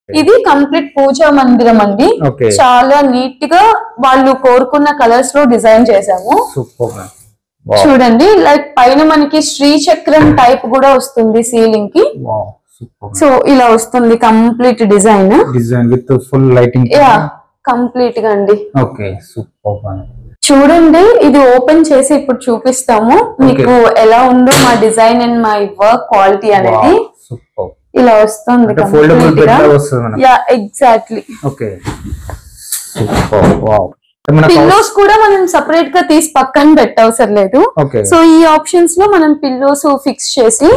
ఇది కంప్లీట్ పూజా మందిరం అండి. చాలా నీట్ గా వాళ్ళు కోరుకున్న కలర్స్ లో డిజైన్ చేసాము. చూడండి, లైక్ పైన మనకి శ్రీచక్రం టైప్ కూడా వస్తుంది సీలింగ్ కి. సో ఇలా వస్తుంది complete design with full lighting. Complete గా అండి. Okay, super. చూడండి, ఇది ఓపెన్ చేసి ఇప్పుడు చూపిస్తాము మీకు ఎలా ఉందో మా డిజైన్ అండ్ మా వర్క్ క్వాలిటీ అనేది. ఇలా వస్తుంది ఎగ్జాక్ట్లీ. పిల్లోస్ కూడా మనం సెపరేట్ గా తీసి పక్కన పెట్టవసరం లేదు. సో ఈ ఆప్షన్స్ లో మనం పిల్లోస్ ఫిక్స్ చేసి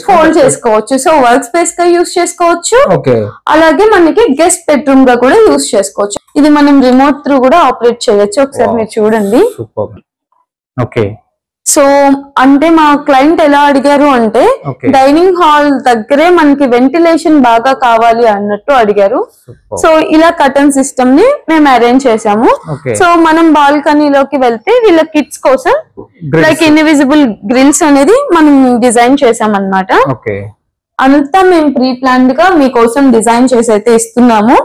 ఫోల్డ్ చేసుకోవచ్చు. సో వర్క్ స్పేస్ గా యూజ్ చేసుకోవచ్చు, అలాగే మనకి గెస్ట్ బెడ్రూమ్ గా కూడా యూజ్ చేసుకోవచ్చు. ఇది మనం రిమోట్ త్రూ కూడా ఆపరేట్ చేయొచ్చు. ఒకసారి మీరు చూడండి. సో అంటే మా క్లయింట్ ఎలా అడిగారు అంటే డైనింగ్ హాల్ దగ్గరే మనకి వెంటిలేషన్ బాగా కావాలి అన్నట్టు అడిగారు. సో ఇలా కర్టన్ సిస్టమ్ ని మేము అరేంజ్ చేసాము. సో మనం బాల్కనీలోకి వెళ్తే వీళ్ళ కిడ్స్ కోసం లైక్ ఇన్విజిబుల్ గ్రిల్స్ అనేది మనం డిజైన్ చేసాం అన్నమాట. అంతా మేము ప్రీ ప్లాన్డ్ గా మీకోసం డిజైన్ చేసి అయితే ఇస్తున్నాము.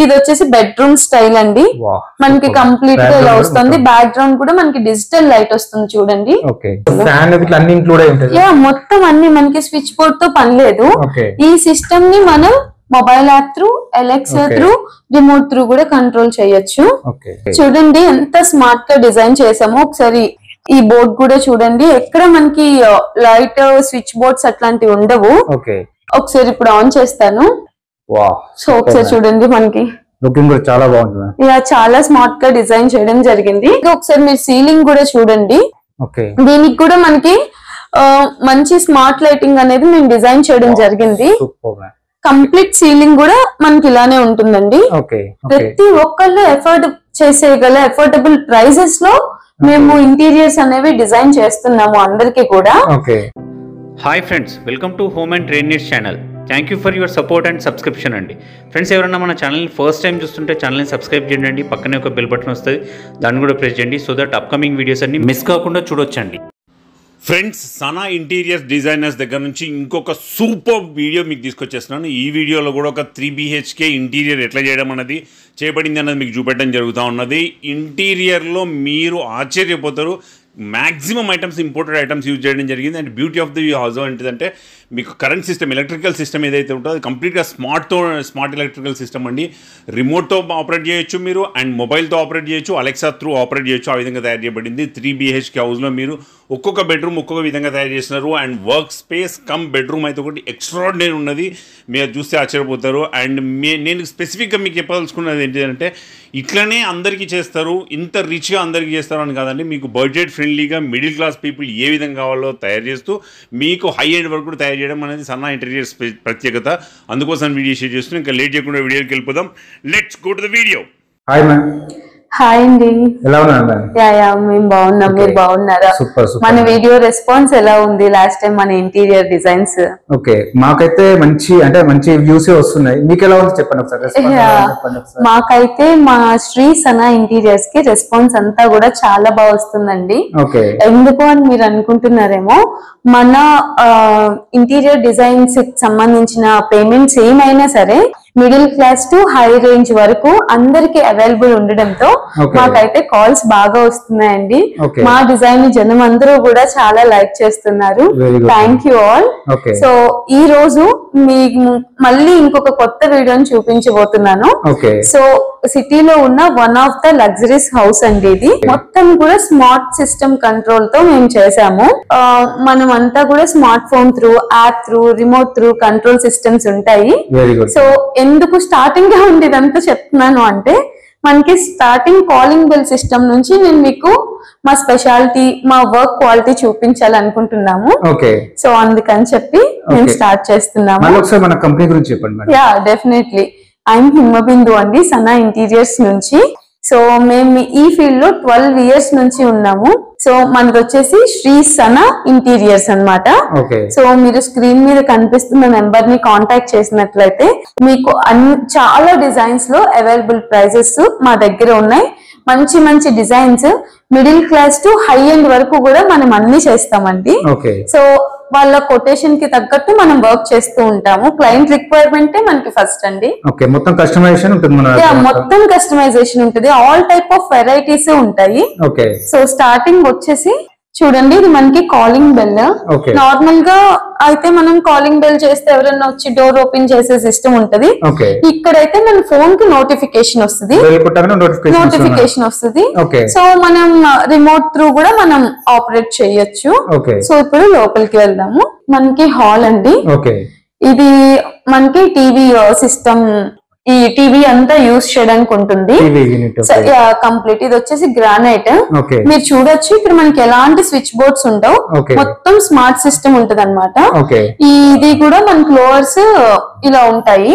ఇది వచ్చేసి బెడ్రూమ్ స్టైల్ అండి. మనకి కంప్లీట్ గా ఇలా వస్తుంది. బ్యాక్ గ్రౌండ్ కూడా మనకి డిజిటల్ లైట్ వస్తుంది చూడండి. మొత్తం అన్ని మనకి స్విచ్ బోర్డ్ తో పని లేదు. ఈ సిస్టమ్ ని మనం mobile app through, Alexa through, remote through కూడా కంట్రోల్ చేయొచ్చు. చూడండి ఎంత స్మార్ట్ గా డిజైన్ చేసామో. ఒకసారి ఈ బోర్డ్ కూడా చూడండి, ఎక్కడ మనకి లైట్ స్విచ్ బోర్డ్స్ అట్లాంటివి ఉండవు. ఒకసారి ఇప్పుడు ఆన్ చేస్తాను. సో ఒకసారి చూడండి, మనకి చాలా బాగుంటుంది. ఇలా చాలా స్మార్ట్ గా డిజైన్ చేయడం జరిగింది. ఒకసారి మీరు సీలింగ్ కూడా చూడండి. దీనికి కూడా మనకి మంచి స్మార్ట్ లైటింగ్ అనేది మేము డిజైన్ చేయడం జరిగింది. కంప్లీట్ సీలింగ్ కూడా మనకి ఇలానే ఉంటుందండి. ప్రతి ఒక్కళ్ళు ఎఫోర్డ్ చేసేయగల ఎఫోర్డబుల్ ప్రైసెస్ లో మేము ఇంటీరియర్స్ అనేవి డిజైన్ చేస్తున్నాము అందరికీ కూడా. Hi friends, welcome to home and trade needs channel. Thank you for your support and subscription అండి. ఫ్రెండ్స్, ఎవరైనా మన ఛానల్ని ఫస్ట్ టైం చూస్తుంటే ఛానల్ని సబ్స్క్రైబ్ చేయండి. పక్కనే ఒక బెల్ బటన్ వస్తుంది, దాన్ని కూడా ప్రెస్ చేయండి. సో దట్ అప్కమింగ్ వీడియోస్ అన్ని మిస్ కాకుండా చూడొచ్చండి. ఫ్రెండ్స్, సనా ఇంటీరియర్స్ డిజైనర్స్ దగ్గర నుంచి ఇంకొక సూపర్ వీడియో మీకు తీసుకొచ్చేస్తున్నాను. ఈ వీడియోలో కూడా ఒక 3 BHK ఇంటీరియర్ ఎట్లా చేయడం అన్నది చేయబడింది అన్నది మీకు చూపెట్టడం జరుగుతూ ఉన్నది. ఇంటీరియర్లో మీరు ఆశ్చర్యపోతారు. Maximum items imported items use చేయడం జరిగింది. And beauty of the house ఏంటిదంటే మీకు కరెంట్ సిస్టమ్, ఎలక్ట్రికల్ సిస్టమ్ ఏదైతే ఉంటుందో అది కంప్లీట్గా స్మార్ట్ ఎలక్ట్రికల్ సిస్టమ్ అండి. రిమోట్తో ఆపరేట్ చేయొచ్చు మీరు, అండ్ మొబైల్తో ఆపరేట్ చేయొచ్చు, అలెక్సా త్రూ ఆపరేట్ చేయొచ్చు. ఆ విధంగా తయారు చేయబడింది. 3 BHK హౌస్లో మీరు ఒక్కొక్క బెడ్రూమ్ ఒక్కొక్క విధంగా తయారు చేస్తున్నారు. And work space come bedroom అయితే ఒకటి ఎక్స్ట్రాడినరీ ఉన్నది. మీరు చూస్తే ఆశ్చర్యపోతారు. అండ్ నేను స్పెసిఫిక్గా మీకు చెప్పదలుచుకున్నది ఏంటంటే ఇట్లనే అందరికీ చేస్తారు, ఇంత రిచ్గా అందరికీ చేస్తారు అని కాదండి. మీకు బడ్జెట్ ఫ్రెండ్లీగా మిడిల్ క్లాస్ పీపుల్ ఏ విధంగా కావాలో తయారు చేస్తూ మీకు హై ఎండ్ వరకు కూడా తయారు చేయడం అనేది సన్నా ఇంటీరియర్స్ ప్రత్యేకత. అందుకోసం వీడియో షేర్ చేస్తున్నాం. ఇంకా లేట్ చేయకుండా వీడియోకి వెళ్ళిపోదాం. Let's go to the video. Hi ma'am. Hi అండి. ఎలా ఉన్నారు? మేము బాగున్నాం, మీరు బాగున్నారా? మన వీడియో రెస్పాన్స్ ఎలా ఉంది లాస్ట్ టైం మన ఇంటీరియర్ డిజైన్స్? ఓకే, మాకైతే మంచి వ్యూస్ వస్తున్నాయి. మీకు ఎలా ఉంది చెప్పండి ఒకసారి. మాకైతే మా శ్రీ సనా ఇంటీరియర్స్ కి రెస్పాన్స్ అంతా కూడా చాలా బాగా వస్తుందండి. ఎందుకు అని మీరు అనుకుంటున్నారేమో, మన ఇంటీరియర్ డిజైన్స్ కి సంబంధించిన పేమెంట్స్ ఏమైనా సరే middle class to high range వరకు అందరికి అవైలబుల్ ఉండడంతో మాకైతే కాల్స్ బాగా వస్తున్నాయండి. మా డిజైన్ జనం అందరూ కూడా చాలా లైక్ చేస్తున్నారు. Thank you all. సో ఈ రోజు మీకు మళ్ళీ ఇంకొక కొత్త వీడియోని చూపించబోతున్నాను. సో సిటీలో ఉన్న one of the luxuries house అండి ఇది. మొత్తం కూడా స్మార్ట్ సిస్టమ్ కంట్రోల్ తో మేము చేసాము. మనం అంతా కూడా smart phone through, app through, remote through control systems ఉంటాయి. సో ఎందుకు స్టార్టింగ్ గా ఉంది ఇదంతా చెప్తున్నాను అంటే, మనకి స్టార్టింగ్ కాలింగ్ బెల్ సిస్టమ్ నుంచి నేను మీకు మా స్పెషాలిటీ, మా వర్క్ క్వాలిటీ చూపించాలనుకుంటున్నాము. సో అందుకని చెప్పి మేము స్టార్ట్ చేస్తున్నాము. Yeah, definitely. ఐఎమ్ హిమబిందు అండి, సనా ఇంటీరియర్స్ నుంచి. సో మేము ఈ ఫీల్డ్ లో 12 years నుంచి ఉన్నాము. సో మనది వచ్చేసి శ్రీ సనా ఇంటీరియర్స్ అన్నమాట. సో మీరు స్క్రీన్ మీద కనిపిస్తున్న నెంబర్ ని కాంటాక్ట్ చేసినట్లయితే మీకు చాలా డిజైన్స్ లో అవైలబుల్ ప్రైజెస్ మా దగ్గర ఉన్నాయి. మంచి మంచి designs middle class to high end వరకు కూడా మనం అన్ని చేస్తామండి. సో వాళ్ళ కొటేషన్ కి తగ్గట్టు మనం వర్క్ చేస్తూ ఉంటాము. క్లయింట్ రిక్వైర్మెంట్ మనకి ఫస్ట్ అండి. ఓకే, మొత్తం కస్టమైజేషన్ ఉంటుంది మొత్తం కస్టమైజేషన్ ఉంటుంది. ఆల్ టైప్ ఆఫ్ వెరైటీస్ ఉంటాయి. ఓకే, సో స్టార్టింగ్ వచ్చేసి చూడండి, ఇది మనకి కాలింగ్ బెల్. నార్మల్ గా అయితే మనం కాలింగ్ బెల్ చేస్తే ఎవరైనా వచ్చి డోర్ ఓపెన్ చేసే సిస్టమ్ ఉంటది. ఇక్కడైతే మన ఫోన్ కి నోటిఫికేషన్ వస్తుంది. సో మనం రిమోట్ త్రూ కూడా మనం ఆపరేట్ చేయొచ్చు. సో ఇప్పుడు లోపలికి వెళ్దాము. మనకి హాల్ అండి. ఇది మనకి టీవీ సిస్టమ్, ఈ టీవీ అంతా యూజ్ చేయడానికి ఉంటుంది కంప్లీట్. ఇది వచ్చేసి గ్రానైట్. మీరు చూడొచ్చు ఇక్కడ మనకి ఎలాంటి స్విచ్ బోర్డ్స్ ఉండవు, మొత్తం స్మార్ట్ సిస్టమ్ ఉంటది అనమాట. ఇది కూడా మనకి లోవర్స్ ఇలా ఉంటాయి.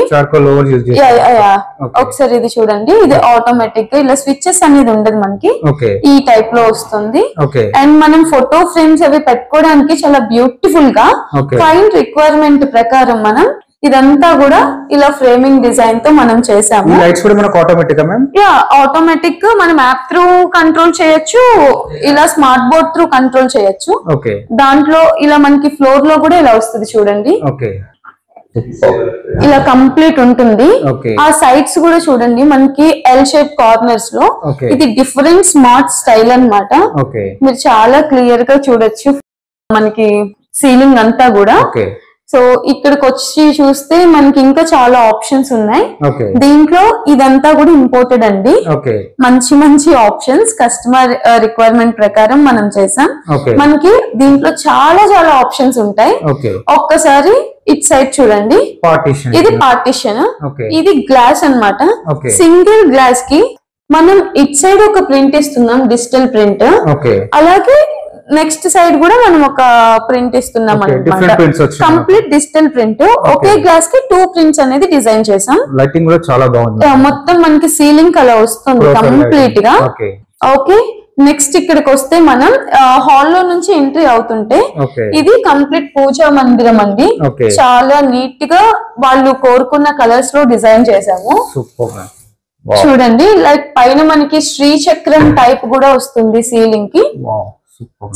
ఒకసారి ఇది చూడండి, ఇది ఆటోమేటిక్ గా ఇలా స్విచెస్ అనేది ఉండదు మనకి, ఈ టైప్ లో వస్తుంది. అండ్ మనం ఫోటో ఫ్రేమ్స్ అవి పెట్టుకోవడానికి చాలా బ్యూటిఫుల్ గా క్లయింట్ రిక్వైర్మెంట్ ప్రకారం మనం ఇదంతా కూడా ఇలా ఫ్రేమింగ్ డిజైన్ తో మనం చేసాము. ఆటోమేటిక్ మనం యాప్ త్రూ కంట్రోల్ చేయొచ్చు, ఇలా స్మార్ట్ బోర్డ్ త్రూ కంట్రోల్ చేయొచ్చు. దాంట్లో ఇలా మనకి ఫ్లోర్ లో కూడా ఇలా వస్తుంది చూడండి, ఇలా కంప్లీట్ ఉంటుంది. ఆ సైడ్స్ కూడా చూడండి మనకి ఎల్ షేప్ కార్నర్స్ లో. ఇది డిఫరెంట్ స్మార్ట్ స్టైల్ అన్నమాట. మీరు చాలా క్లియర్ గా చూడొచ్చు మనకి సీలింగ్ అంతా కూడా. సో ఇక్కడికి వచ్చి చూస్తే మనకి ఇంకా చాలా ఆప్షన్స్ ఉన్నాయి. దీంట్లో ఇదంతా కూడా ఇంపోర్టెడ్ అండి. మంచి మంచి ఆప్షన్స్ కస్టమర్ రిక్వైర్మెంట్ ప్రకారం మనం చేసాం. మనకి దీంట్లో చాలా చాలా ఆప్షన్స్ ఉంటాయి. ఒక్కసారి ఇట్ సైడ్ చూడండి, ఇది పార్టిషన్, ఇది గ్లాస్ అన్నమాట. సింగిల్ గ్లాస్ కి మనం ఇట్ సైడ్ ఒక ప్రింట్ ఇస్తున్నాం, డిజిటల్ ప్రింట్. అలాగే నెక్స్ట్ సైడ్ కూడా మనం ఒక ప్రింట్ ఇస్తున్నాం అన్నమాట, కంప్లీట్ డిజిటల్ ప్రింట్. ఒకే గ్లాస్ కి 2 ప్రింట్స్ అనేది డిజైన్ చేసాం. లైటింగ్ కూడా చాలా బాగుంది. మొత్తం మనకి సీలింగ్ అలా వస్తుంది కంప్లీట్ గా. ఓకే, నెక్స్ట్ ఇక్కడికి వస్తే మనం హాల్ లో నుంచి ఎంట్రీ అవుతుంటే ఇది కంప్లీట్ పూజా మందిరం అండి. చాలా నీట్ గా వాళ్ళు కోరుకున్న కలర్స్ లో డిజైన్ చేసాము. చూడండి, లైక్ పైన మనకి శ్రీచక్రం టైప్ కూడా వస్తుంది సీలింగ్ కి.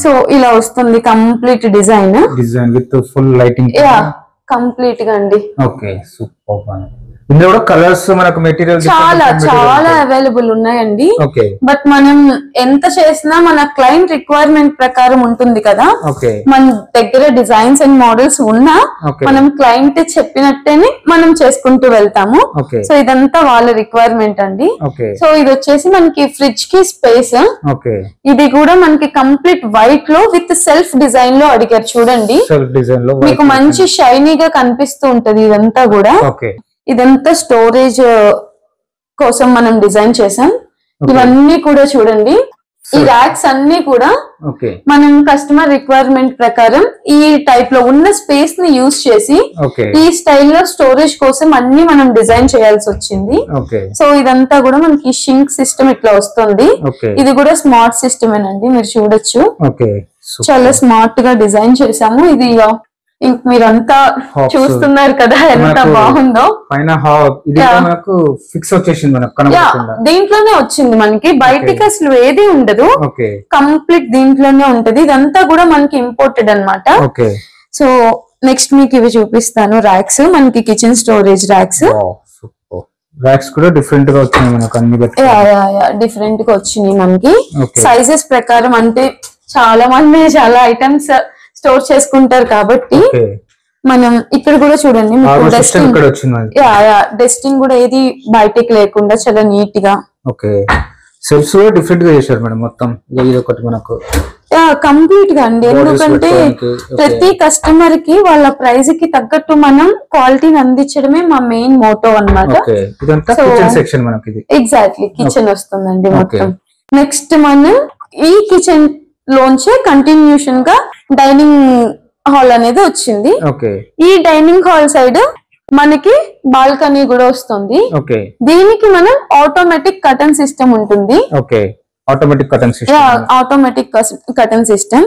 సో ఇలా వస్తుంది complete design with full lighting complete గా అండి. Okay, super. ఇందులో కలర్స్ మనకు మెటీరియల్ చాలా చాలా అవైలబుల్ ఉన్నాయండి. బట్ మనం ఎంత చేసినా మన క్లయింట్ రిక్వైర్మెంట్ ప్రకారం ఉంటుంది కదా. మన దగ్గర డిజైన్స్ అండ్ మోడల్స్ ఉన్నా మనం క్లయింట్ చెప్పినట్టేనే మనం చేసుకుంటూ వెళ్తాము. సో ఇదంతా వాళ్ళ రిక్వైర్మెంట్ అండి. సో ఇది వచ్చేసి మనకి ఫ్రిడ్జ్ కి స్పేస్. ఇది కూడా మనకి కంప్లీట్ వైట్ లో విత్ సెల్ఫ్ డిజైన్ లో అడిగారు చూడండి. మీకు మంచి షైనీగా కనిపిస్తూ ఉంటది ఇదంతా కూడా. ఇదంతా స్టోరేజ్ కోసం మనం డిజైన్ చేసాం. ఇవన్నీ కూడా చూడండి, ఈ ర్యాక్స్ అన్ని కూడా మనం కస్టమర్ రిక్వైర్మెంట్ ప్రకారం ఈ టైప్ లో ఉన్న స్పేస్ ని యూజ్ చేసి ఈ స్టైల్లో స్టోరేజ్ కోసం అన్ని మనం డిజైన్ చేయాల్సి వచ్చింది. సో ఇదంతా కూడా మనకి షింక్ సిస్టమ్ ఇట్లా వస్తుంది. ఇది కూడా స్మార్ట్ సిస్టమ్ ఏనండి, మీరు చూడొచ్చు. చాలా స్మార్ట్ గా డిజైన్ చేసాము. ఇది మీరంతా చూస్తున్నారు కదా ఎంత బాగుందో. దీంట్లోనే వచ్చింది మనకి, బయటికి అసలు ఏది ఉండదు, కంప్లీట్ దీంట్లోనే ఉంటది. ఇదంతా కూడా మనకి ఇంపోర్టెడ్ అన్నమాట. సో నెక్స్ట్ మీకు ఇవి చూపిస్తాను, ర్యాక్స్. మనకి కిచెన్ స్టోరేజ్ ర్యాక్స్. ర్యాక్స్ కూడా డిఫరెంట్ గా వచ్చినాయి మనకు, అన్ని డిఫరెంట్ గా వచ్చినాయి మనకి సైజెస్ ప్రకారం. అంటే చాలా మంది చాలా ఐటమ్స్ స్టోర్ చేసుకుంటారు కాబట్టి మనం ఇక్కడ కూడా చూడండి, డస్టింగ్ కూడా ఏది బయటికి లేకుండా చాలా నీట్ గా. సెల్ఫ్స్ కూడా డిఫరెంట్ గా చేశారు మేడం మొత్తం. ఇది ఒకటి మనకు కంప్లీట్ గా అండి, ఎందుకంటే ప్రతి కస్టమర్ కి వాళ్ళ ప్రైస్ కి తగ్గట్టు మనం క్వాలిటీని అందించడమే మా మెయిన్ మోటో అన్నమాట. ఎగ్జాక్ట్లీ కిచెన్ వస్తుందండి మొత్తం. నెక్స్ట్ మనం ఈ కిచెన్ లోంచే కంటిన్యూషన్ గా డైనింగ్ హాల్ అనేది వచ్చింది. ఈ డైనింగ్ హాల్ సైడ్ మనకి బాల్కనీ కూడా వస్తుంది. దీనికి మనం ఆటోమేటిక్ కర్టన్ సిస్టమ్ ఉంటుంది. ఆటోమేటిక్ కర్టన్ సిస్టమ్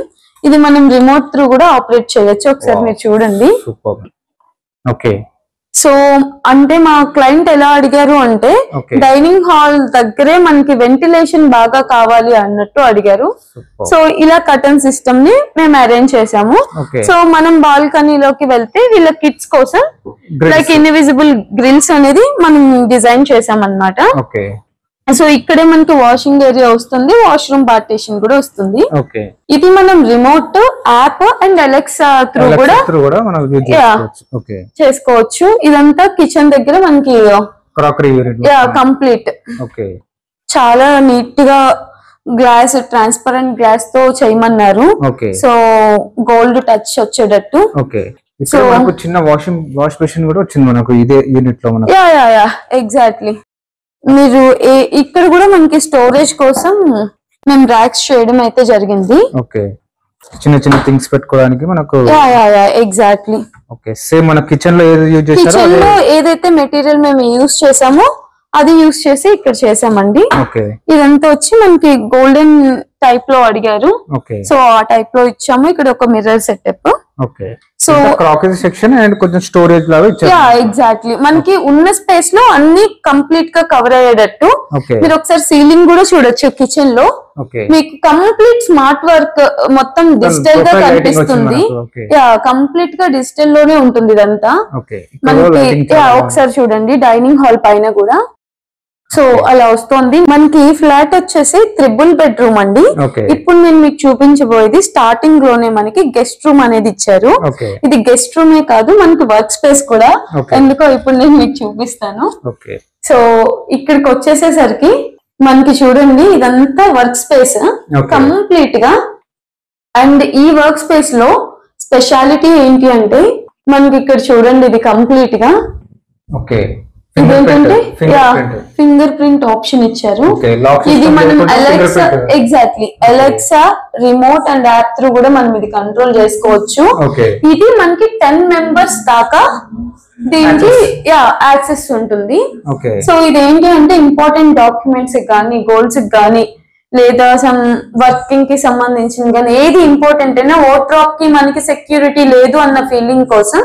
ఇది మనం రిమోట్ త్రూ కూడా ఆపరేట్ చేయొచ్చు. ఒకసారి మీరు చూడండి. సో అంటే మా క్లయింట్ ఎలా అడిగారు అంటే డైనింగ్ హాల్ దగ్గరే మనకి వెంటిలేషన్ బాగా కావాలి అన్నట్టు అడిగారు. సో ఇలా కర్టన్ సిస్టమ్ ని మేము అరేంజ్ చేసాము. సో మనం బాల్కనీలోకి వెళ్తే వీళ్ళ కిడ్స్ కోసం లైక్ ఇన్విజిబుల్ గ్రిల్స్ అనేది మనం డిజైన్ చేసాం అన్నమాట. సో ఇక్కడే మనకి వాషింగ్ ఏరియా వస్తుంది, వాష్రూమ్ పార్టీషన్ కూడా వస్తుంది. ఇది మనం remote app and Alexa through కూడా చేసుకోవచ్చు. ఇదంతా కిచెన్ దగ్గర మనకి కంప్లీట్ చాలా నీట్ గా గ్లాస్ ట్రాన్స్పరెంట్ గ్లాస్ తో చేయమన్నారు. సో గోల్డ్ టచ్ వచ్చేటట్టు. సో చిన్న వాష్ బేసిన్ కూడా వచ్చింది మనకు ఇదే యూనిట్ లో. ఎగ్జాక్ట్లీ. మీరు ఇక్కడ కూడా మనకి స్టోరేజ్ కోసం మేము ర్యాక్స్ చేయడం అయితే జరిగింది. చిన్న చిన్న థింగ్స్ పెట్టుకోవడానికి మనకు. ఎగ్జాక్ట్లీ. సేమ్ మన కిచెన్ లో ఏది యూజ్ చేశారో, కిచెన్ లో ఏదైతే మెటీరియల్ మేము యూజ్ చేసామో అది యూజ్ చేసి ఇక్కడ చేసామండి. ఇదంతా వచ్చి మనకి గోల్డెన్ టైప్ లో అడిగారు. సో ఆ టైప్ లో ఇచ్చాము. ఇక్కడ ఒక mirror setup. So crockery section and కొంచెం స్టోరేజ్ లాగా ఇచ్చారు. ఎగ్జాక్ట్లీ. మనకి ఉన్న స్పేస్ లో అన్ని కంప్లీట్ గా కవర్ అయ్యేటట్టు. మీరు ఒకసారి సీలింగ్ కూడా చూడొచ్చు కిచెన్ లో. మీకు కంప్లీట్ స్మార్ట్ వర్క్ మొత్తం డిజిటల్ గా కనిపిస్తుంది. కంప్లీట్ గా డిజిటల్ లోనే ఉంటుంది ఇదంతా మనకి. ఒకసారి చూడండి డైనింగ్ హాల్ పైన కూడా. సో అలా వస్తుంది. మనకి ఈ ఫ్లాట్ వచ్చేసి 3 బెడ్రూమ్ అండి. ఇప్పుడు నేను మీకు చూపించబోయేది స్టార్టింగ్ లోనే మనకి గెస్ట్ రూమ్ అనేది ఇచ్చారు. ఇది గెస్ట్ రూమే కాదు, మనకి వర్క్ స్పేస్ కూడా. ఎందుకో ఇప్పుడు నేను మీకు చూపిస్తాను. సో ఇక్కడికి వచ్చేసేసరికి మనకి చూడండి ఇదంతా వర్క్ స్పేస్ కంప్లీట్ గా. అండ్ ఈ వర్క్ స్పేస్ లో స్పెషాలిటీ ఏంటి అంటే మనకి ఇక్కడ చూడండి ఇది కంప్లీట్ గా ఇదేంటంటే ఫింగర్ ప్రింట్ ఆప్షన్ ఇచ్చారు. ఇది మనం Alexa Alexa remote and app through కూడా మనం ఇది కంట్రోల్ చేసుకోవచ్చు. ఇది మనకి 10 మెంబర్స్ దాకా దీనికి యాక్సెస్ ఉంటుంది. సో ఇదేంటి అంటే ఇంపార్టెంట్ డాక్యుమెంట్స్ కానీ గోల్స్ కానీ లేదా సమ్ వర్కింగ్ కి సంబంధించిన కానీ ఏది ఇంపార్టెంట్ అయినా ఓట్రాప్ కి మనకి సెక్యూరిటీ లేదు అన్న ఫీలింగ్ కోసం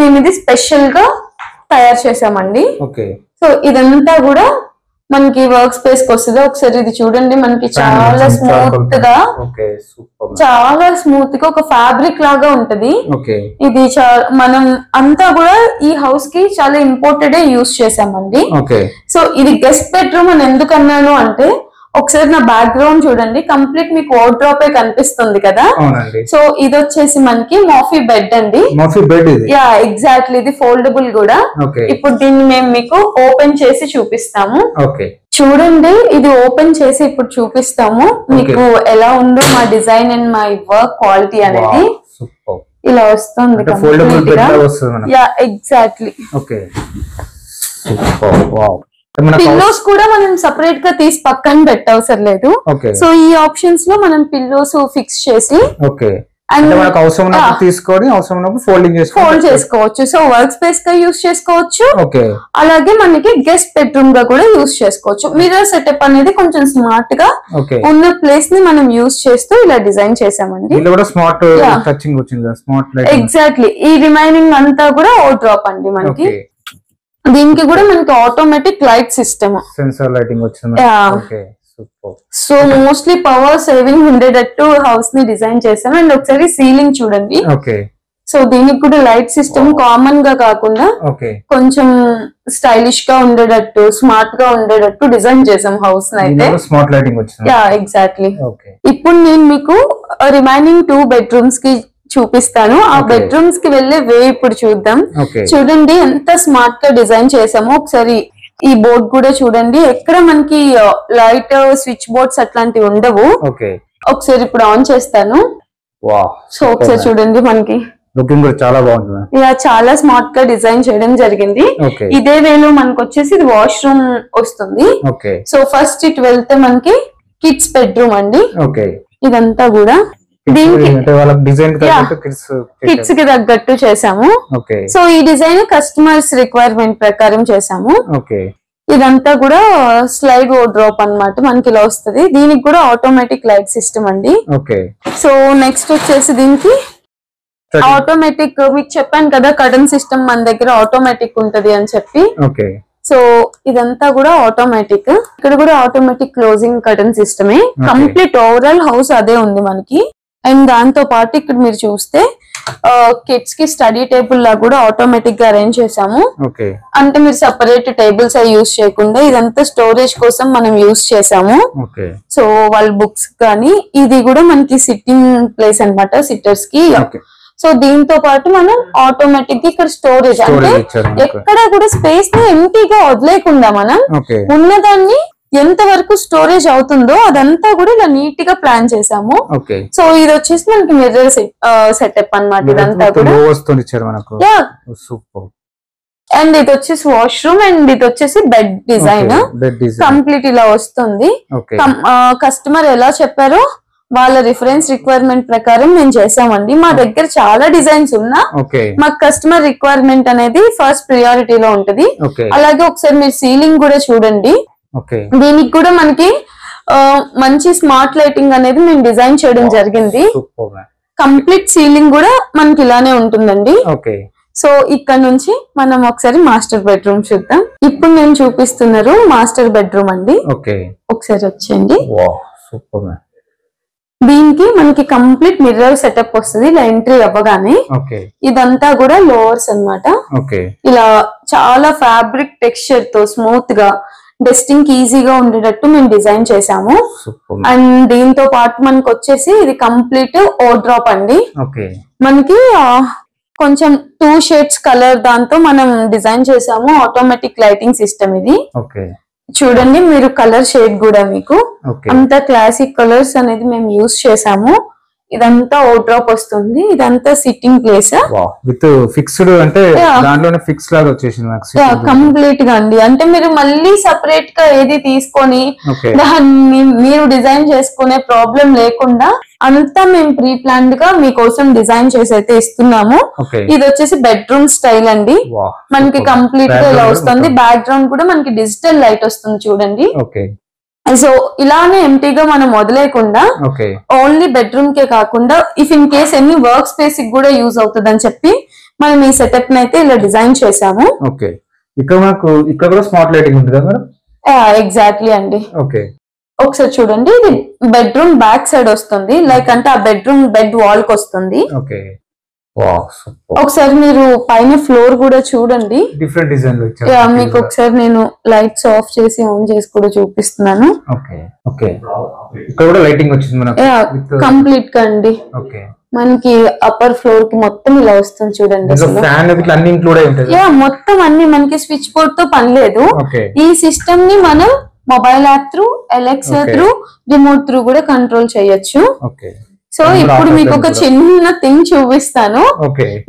మేము ఇది స్పెషల్ గా తయారు చేసామండి. సో ఇదంతా కూడా మనకి వర్క్ స్పేస్ కి వస్తుంది. ఒకసారి ఇది చూడండి మనకి చాలా స్మూత్ గా ఒక ఫ్యాబ్రిక్ లాగా ఉంటది. ఇది మనం అంతా కూడా ఈ హౌస్ కి చాలా ఇంపార్టెంట్ యూజ్ చేసామండి. సో ఇది గెస్ట్ బెడ్రూమ్ అని ఎందుకు అన్నాను అంటే ఒకసారి నా బ్యాక్గ్రౌండ్ చూడండి కంప్లీట్ మీకు వార్డ్రోబ్ కనిపిస్తుంది కదా. సో ఇది వచ్చేసి మనకి మాఫీ బెడ్ అండి. ఎగ్జాక్ట్లీ. ఇది ఫోల్డబుల్ కూడా. ఇప్పుడు దీన్ని మేము మీకు ఓపెన్ చేసి చూపిస్తాము. చూడండి ఇది ఓపెన్ చేసి ఇప్పుడు చూపిస్తాము మీకు ఎలా ఉందో మా డిజైన్ అండ్ మా వర్క్ క్వాలిటీ అనేది. ఇలా వస్తుంది ఎగ్జాక్ట్లీ. పిల్లోస్ కూడా మనం సెపరేట్ గా తీసి పక్కన పెట్టవసరం లేదు. సో ఈ ఆప్షన్స్ లో మనం పిల్లోస్ ఫిక్స్ చేసి ఫోల్డ్ చేసుకోవచ్చు. సో వర్క్ స్పేస్ గా యూజ్ చేసుకోవచ్చు. అలాగే మనకి గెస్ట్ బెడ్రూమ్ గా కూడా యూజ్ చేసుకోవచ్చు. మిర్రర్ సెటప్ అనేది కొంచెం స్మార్ట్ గా ఉన్న ప్లేస్ ని మనం యూజ్ చేస్తూ ఇలా డిజైన్ చేసామండి. ఎగ్జాక్ట్లీ. ఈ రిమైనింగ్ అంతా కూడా వార్డ్రోబ్ అండి మనకి. దీనికి కూడా మనకి automatic light system, sensor lighting వచ్చింది. సో మోస్ట్లీ పవర్ సేవింగ్ ఉండేటట్టు హౌస్ ని డిజైన్ చేసాం. అండ్ ఒకసారి సీలింగ్ చూడండి. సో దీనికి కూడా లైట్ సిస్టమ్ కామన్ గా కాకుండా కొంచెం స్టైలిష్ గా ఉండేటట్టు స్మార్ట్ గా ఉండేటట్టు డిజైన్ చేసాం హౌస్ అయితే. స్మార్ట్ లైటింగ్ వచ్చింది. ఎగ్జాక్ట్లీ. ఇప్పుడు నేను మీకు రిమైనింగ్ 2 బెడ్రూమ్స్ కి చూపిస్తాను. ఆ బెడ్రూమ్స్ కి వెళ్లే వే ఇప్పుడు చూద్దాం. చూడండి ఎంత స్మార్ట్ గా డిజైన్ చేసామో. ఒకసారి ఈ బోర్డ్ కూడా చూడండి. ఎక్కడ మనకి లైట్ స్విచ్ బోర్డ్స్ అట్లాంటివి ఉండవు. ఒకసారి ఇప్పుడు ఆన్ చేస్తాను. సో ఒకసారి చూడండి మనకి చాలా బాగుంది. చాలా స్మార్ట్ గా డిజైన్ చేయడం జరిగింది. ఇదే వేలో మనకు వచ్చేసి ఇది వాష్రూమ్ వస్తుంది. సో ఫస్ట్ ఇటు వెళ్తే మనకి కిడ్స్ బెడ్రూమ్ అండి. ఇదంతా కూడా దీనికి కిడ్స్ కి తగ్గట్టు చేసాము. సో ఈ డిజైన్ కస్టమర్స్ రిక్వైర్మెంట్ ప్రకారం చేసాము. ఇదంతా కూడా స్లైడ్ వార్డ్రోబ్ అన్నమాట. మనకి ఇలా వస్తుంది. దీనికి కూడా ఆటోమేటిక్ లైట్ సిస్టమ్ అండి. సో నెక్స్ట్ వచ్చేసి దీనికి ఆటోమేటిక్ మీకు చెప్పాను కదా కర్టన్ సిస్టమ్ మన దగ్గర ఆటోమేటిక్ ఉంటది అని చెప్పి. ఓకే. సో ఇదంతా కూడా ఆటోమేటిక్. ఇక్కడ కూడా ఆటోమేటిక్ క్లోజింగ్ కర్టన్ సిస్టమే. కంప్లీట్ ఓవరాల్ హౌస్ అదే ఉంది మనకి. అండ్ దాంతో పాటు ఇక్కడ మీరు చూస్తే కిడ్స్ కి స్టడీ టేబుల్ లా కూడా ఆటోమేటిక్ గా అరేంజ్ చేసాము. అంటే మీరు సెపరేట్ టేబుల్స్ అవి యూజ్ చేయకుండా ఇదంతా స్టోరేజ్ కోసం మనం యూజ్ చేసాము. సో వాళ్ళ బుక్స్ కానీ ఇది కూడా మనకి సిట్టింగ్ ప్లేస్ అన్నమాట సిట్టర్స్ కి. సో దీంతో పాటు మనం ఆటోమేటిక్ గా ఇక్కడ స్టోరేజ్ అంటే ఎక్కడ కూడా స్పేస్ ని ఎంటీగా వదిలేకుండా మనం ఉన్నదాన్ని ఎంత వరకు స్టోరేజ్ అవుతుందో అదంతా కూడా ఇలా నీట్ గా ప్లాన్ చేసాము. సో ఇది వచ్చేసి మనకి మిర్రర్ సెటప్ అన్నమాట. ఇదంతా కూడా అండ్ ఇది వచ్చేసి వాష్రూమ్ అండ్ ఇది వచ్చేసి బెడ్ డిజైన్ కంప్లీట్ ఇలా వస్తుంది. కస్టమర్ ఎలా చెప్పారో వాళ్ళ రిఫరెన్స్ రిక్వైర్మెంట్ ప్రకారం మేము చేసామండి. మా దగ్గర చాలా డిజైన్స్ ఉన్నా మాకు కస్టమర్ రిక్వైర్మెంట్ అనేది ఫస్ట్ ప్రియారిటీలో ఉంటది. అలాగే ఒకసారి మీరు సీలింగ్ కూడా చూడండి. దీనికి కూడా మనకి మంచి స్మార్ట్ లైటింగ్ అనేది మేము డిజైన్ చేయడం జరిగింది. కంప్లీట్ సీలింగ్ కూడా మనకి ఇలానే ఉంటుందండి. సో ఇక్కడ నుంచి మనం ఒకసారి మాస్టర్ బెడ్రూమ్ చూద్దాం. ఇప్పుడు నేను చూపిస్తున్నారు మాస్టర్ బెడ్రూమ్ అండి. ఒకసారి వచ్చేయండి. దీనికి మనకి కంప్లీట్ మిర్రర్ సెటప్ వస్తుంది ఇలా ఎంట్రీ అవ్వగానే. ఇదంతా కూడా లోవర్స్ అన్నమాట. ఇలా చాలా ఫ్యాబ్రిక్ టెక్స్చర్ తో స్మూత్ గా డస్టింగ్ కి ఈజీగా ఉండేటట్టు మేము డిజైన్ చేసాము. అండ్ దీంతో పాటు మనకి వచ్చేసి ఇది కంప్లీట్ ఓడ్రాప్ అండి. మనకి కొంచెం 2 షేడ్స్ కలర్ దాంతో మనం డిజైన్ చేసాము. ఆటోమేటిక్ లైటింగ్ సిస్టమ్ ఇది. చూడండి మీరు కలర్ షేడ్ కూడా మీకు అంతా క్లాసిక్ కలర్స్ అనేది మేము యూజ్ చేసాము. ఇదంతా ఓడ్రాప్ వస్తుంది. ఇదంతా సిట్టింగ్ ప్లేస్ విత్ ఫిక్స్డ్ అంటే దాంట్లోనే ఫిక్స్ లాగా వచ్చేసింది కంప్లీట్ గా అండి. అంటే మీరు మళ్ళీ సెపరేట్ గా ఏది తీసుకొని దాన్ని మీరు డిజైన్ చేసుకునే ప్రాబ్లం లేకుండా అంతా మేము ప్రీ ప్లాన్డ్ గా మీకోసం డిజైన్ చేసి అయితే ఇస్తున్నాము. ఇది వచ్చేసి బెడ్రూమ్ స్టైల్ అండి. మనకి కంప్లీట్ గా ఇలా వస్తుంది. బ్యాక్ గ్రౌండ్ కూడా మనకి డిజిటల్ లైట్ వస్తుంది చూడండి. సో ఇలానే ఎంటీగా మనం వదిలేకుండా ఓన్లీ బెడ్రూమ్ కే కాకుండా ఇఫ్ ఇన్ కేస్ ఎన్ని వర్క్ స్పేస్ కి కూడా యూజ్ అవుతుంది అని చెప్పి మనం ఈ సెటప్ ని అయితే ఇలా డిజైన్ చేసాము. ఇక్కడ కూడా స్మార్ట్ లైటింగ్ ఉంటుంది కదా? ఎగ్జాక్ట్లీ అండి. ఒకసారి చూడండి ఇది బెడ్రూమ్ బ్యాక్ సైడ్ వస్తుంది. లైక్ అంటే ఆ బెడ్రూమ్ బెడ్ వాల్ కి వస్తుంది. ఒకసారి మీరు పైన ఫ్లోర్ కూడా చూడండి. డిఫరెంట్ డిజైన్ మీకు ఒకసారి నేను లైట్స్ ఆఫ్ చేసి ఆన్ చేసి కూడా చూపిస్తున్నాను. కంప్లీట్ గా అండి. మనకి అప్పర్ ఫ్లోర్ కి మొత్తం ఇలా వస్తుంది చూడండి. మొత్తం అన్ని మనకి స్విచ్ బోర్డ్ తో పని లేదు. ఈ సిస్టమ్ ని మనం mobile app through, Alexa through, remote through కూడా కంట్రోల్ చేయొచ్చు. సో ఇప్పుడు మీకు ఒక చిన్న థింగ్ చూపిస్తాను.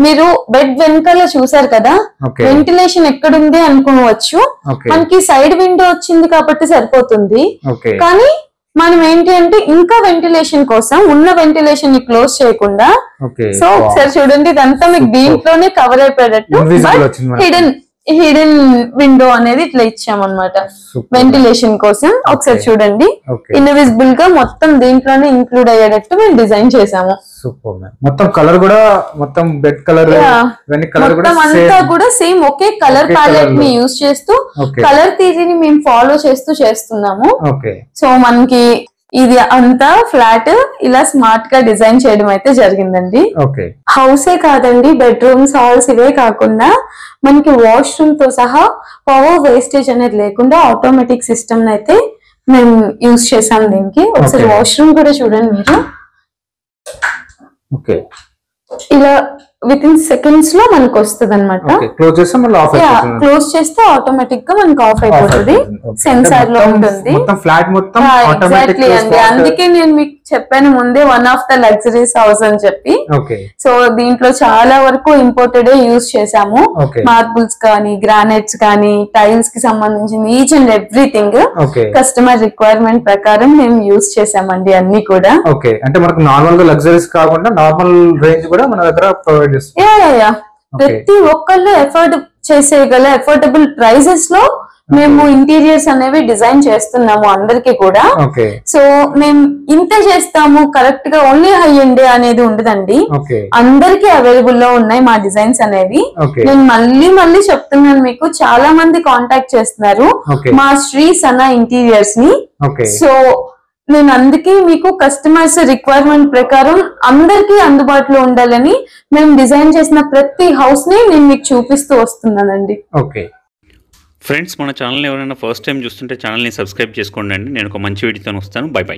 మీరు బెడ్ వెనకాల చూసారు కదా, వెంటిలేషన్ ఎక్కడుంది అనుకోవచ్చు. మనకి సైడ్ విండో వచ్చింది కాబట్టి సరిపోతుంది. కానీ మనం ఏంటి అంటే ఇంకా వెంటిలేషన్ కోసం ఉన్న వెంటిలేషన్ ని క్లోజ్ చేయకుండా, సో ఒకసారి చూడండి ఇదంతా మీకు దీంట్లోనే కవర్ అయిపోయేటట్టు హిడెన్ విండో అనేది ఇట్లా ఇచ్చామన్నమాట వెంటిలేషన్ కోసం. ఒకసారి చూడండి ఇన్విజిబుల్ గా మొత్తం దీంట్లోనే ఇంక్లూడ్ అయ్యేటట్టు మేము డిజైన్ చేసాము. మొత్తం కలర్ కూడా మొత్తం బెడ్ కలర్ అంతా కూడా సేమ్ ఒకే కలర్ ప్యాలెట్ ని యూజ్ చేస్తూ కలర్ థియరీని మేము ఫాలో చేస్తూ చేస్తున్నాము. సో మనకి ఇది అంతా ఫ్లాట్ ఇలా స్మార్ట్ గా డిజైన్ చేయడం అయితే జరిగిందండి. హౌసే కాదండి, బెడ్రూమ్స్, హాల్స్ ఇవే కాకుండా మనకి వాష్రూమ్ తో సహా పవర్ వేస్టేజ్ అనేది లేకుండా ఆటోమేటిక్ సిస్టమ్ అయితే మేము యూజ్ చేసాం దీనికి. ఒకసారి వాష్రూమ్ కూడా చూడండి మీరు. ఇలా విత్ ఇన్ సెకండ్స్ లో మనకు వస్తుంది అనమాట. క్లోజ్ చేస్తే ఆటోమేటిక్ గా మనకు ఆఫ్ అయిపోతుంది. సెన్సార్ లో ఉంటుంది. ఎగ్జాక్ట్లీ అండి. అందుకే నేను మీకు చెప్పాను ముందే one of the luxuries house అని చెప్పి. సో దీంట్లో చాలా వరకు ఇంపోర్టెడ్ యూజ్ చేసాము. మార్బుల్స్ కానీ, గ్రానైట్స్ కానీ, టైల్స్ కి సంబంధించిన each and everything customer requirement ప్రకారం మేము యూజ్ చేసామండి అన్ని కూడా. అంటే మనకు నార్మల్ గా లగ్జరీస్ కాకుండా నార్మల్ రేంజ్ కూడా మన దగ్గర ప్రొవైడ్ చేస్తాం. ప్రతి ఒక్కళ్ళు ఎఫోర్డ్ చేసేయగల అఫోర్డబుల్ ప్రైసెస్ లో మేము ఇంటీరియర్స్ అనేవి డిజైన్ చేస్తున్నాము అందరికి కూడా. సో మేము ఇంత చేస్తాము కరెక్ట్ గా ఓన్లీ హై ఎండ్ అనేది ఉండదండి, అందరికి అవైలబుల్ లో ఉన్నాయి మా డిజైన్స్ అనేవి. నేను మళ్ళీ చెప్తున్నాను, మీకు చాలా మంది కాంటాక్ట్ చేస్తున్నారు మా శ్రీ సనా ఇంటీరియర్స్ ని. సో నేను అందుకే మీకు కస్టమర్స్ రిక్వైర్మెంట్ ప్రకారం అందరికీ అందుబాటులో ఉండాలని మేము డిజైన్ చేసిన ప్రతి హౌస్ ని నేను మీకు చూపిస్తూ వస్తున్నానండి. ఫ్రెండ్స్, మన ఛానల్ ఎవరైనా ఫస్ట్ టైం చూస్తుంటే ఛానల్ని సబ్స్క్రైబ్ చేసుకోండి అండి. నేను ఒక మంచి వీడియోతో వస్తాను. By by.